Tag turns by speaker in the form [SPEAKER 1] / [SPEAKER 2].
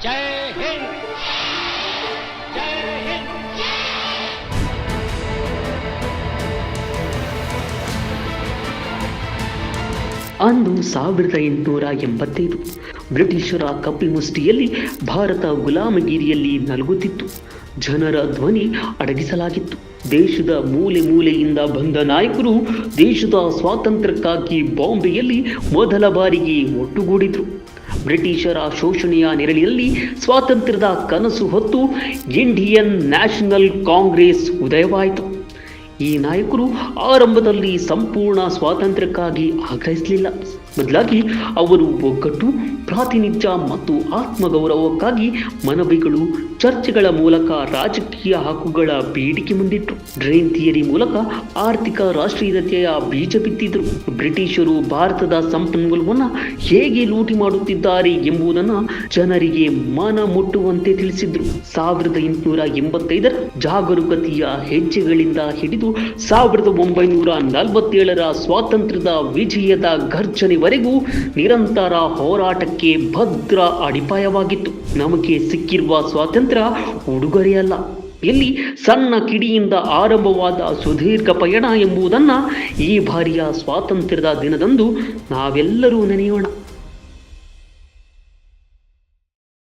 [SPEAKER 1] ಜೈ ಹಿಂದ್. ಜೈ ಹಿಂದ್.
[SPEAKER 2] ಅಂದು 1885 ಬ್ರಿಟಿಷರ ಕಪಿಮುಷ್ಟಿಯಲ್ಲಿ ಭಾರತ ಗುಲಾಮಗಿರಿಯಲ್ಲಿ ನಲುಗುತ್ತಿತ್ತು. ಜನರ ಧ್ವನಿ ಅಡಗಿಸಲಾಗಿತ್ತು. ದೇಶದ ಮೂಲೆ ಮೂಲೆಯಿಂದ ಬಂದ ನಾಯಕರು ದೇಶದ ಸ್ವಾತಂತ್ರ್ಯಕ್ಕಾಗಿ ಬಾಂಬೆಯಲ್ಲಿ ಮೊದಲ ಬಾರಿಗೆ ಒಟ್ಟುಗೂಡಿದ್ರು. ಬ್ರಿಟಿಷರ ಶೋಷಣೆಯ ನೆರಳಿನಲ್ಲಿ ಸ್ವಾತಂತ್ರ್ಯದ ಕನಸು ಹೊತ್ತು ಇಂಡಿಯನ್ ನ್ಯಾಷನಲ್ ಕಾಂಗ್ರೆಸ್ ಉದಯವಾಯಿತು. ಈ ನಾಯಕರು ಆರಂಭದಲ್ಲಿ ಸಂಪೂರ್ಣ ಸ್ವಾತಂತ್ರ್ಯಕ್ಕಾಗಿ ಆಗ್ರಹಿಸಲಿಲ್ಲ. ಬದಲಾಗಿ ಅವರು ಒಗ್ಗಟ್ಟು, ಪ್ರಾತಿನಿಧ್ಯ ಮತ್ತು ಆತ್ಮಗೌರವಕ್ಕಾಗಿ ಮನವಿಗಳು, ಚರ್ಚೆಗಳ ಮೂಲಕ ರಾಜಕೀಯ ಹಕ್ಕುಗಳ ಬೇಡಿಕೆ ಮುಂದಿಟ್ಟರು. ಡ್ರೇನ್ ಥಿಯರಿ ಮೂಲಕ ಆರ್ಥಿಕ ರಾಷ್ಟ್ರೀಯತೆಯ ಬೀಜ ಬಿತ್ತಿದ್ರು. ಬ್ರಿಟಿಷರು ಭಾರತದ ಸಂಪನ್ಮೂಲವನ್ನು ಹೇಗೆ ಲೂಟಿ ಮಾಡುತ್ತಿದ್ದಾರೆ ಎಂಬುದನ್ನು ಜನರಿಗೆ ಮನ ಮುಟ್ಟುವಂತೆ ತಿಳಿಸಿದ್ರು. 1885 ಜಾಗರೂಕತೆಯ ಹೆಜ್ಜೆಗಳಿಂದ ಹಿಡಿದು 1947 ಸ್ವಾತಂತ್ರ್ಯದ ವಿಜಯದ ಘರ್ಜನೆವರೆಗೂ ನಿರಂತರ ಹೋರಾಟಕ್ಕೆ ಭದ್ರ ಅಡಿಪಾಯವಾಗಿತ್ತು. ನಮಗೆ ಸಿಕ್ಕಿರುವ ಸ್ವಾತಂತ್ರ್ಯ ಉಡುಗೊರೆಯಲ್ಲ, ಇಲ್ಲಿ ಸಣ್ಣ ಕಿಡಿಯಿಂದ ಆರಂಭವಾದ ಸುದೀರ್ಘ ಪಯಣ ಎಂಬುದನ್ನು ಈ ಬಾರಿಯ ಸ್ವಾತಂತ್ರ್ಯದ ದಿನದಂದು ನಾವೆಲ್ಲರೂ ನೆನೆಯೋಣ.